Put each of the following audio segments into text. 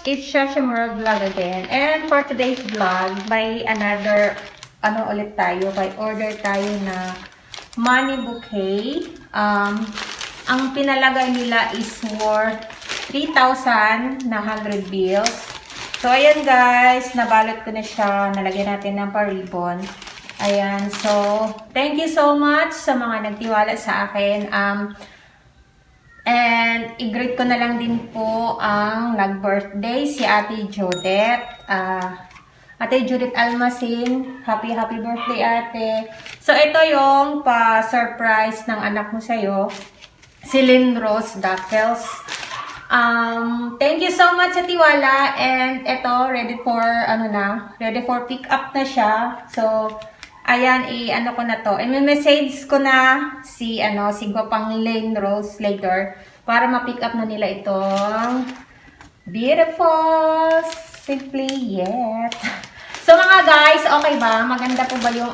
It's Shashamura Vlog again. And for today's vlog, may another, ulit tayo, may order tayo na money bouquet. Ang pinalagay nila is worth 3,000 na 100 bills. So, ayan guys, nabalot ko na siya. Nalagyan natin ng pa-ribbon. Ayan, so, thank you so much sa mga nagtiwala sa akin. And i-greet ko na lang din po ang nag-birthday, si Ate Judith. Ate Judith Almasin, happy birthday ate. So ito yung pa-surprise ng anak mo sa'yo, si Lynn Rose Dackels. Thank you so much sa tiwala. And ito, ready for pick up na siya. So, ayan, ko na to. I-message ko na si Gwapang Lynn Rose later para ma-pick up na nila itong beautiful Simply Yet. So mga guys, okay ba? Maganda po ba yung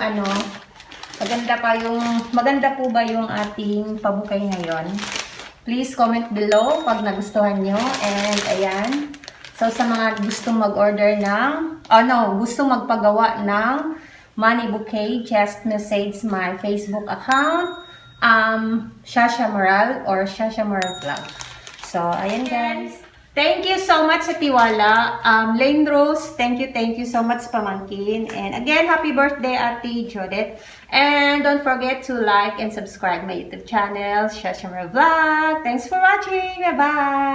maganda po ba yung ating pabukay ngayon? Please comment below pag nagustuhan nyo. And ayan. So sa mga gustong mag-order gustong magpagawa ng money bouquet, just message my Facebook account, Shasha Moral or Shasha Moral Vlog. So, ayan guys. Thank you so much sa tiwala. Lynn Rose, thank you so much pamangkin. And again, happy birthday Ate Judith. And don't forget to like and subscribe my YouTube channel, Shasha Moral Vlog. Thanks for watching. Bye-bye!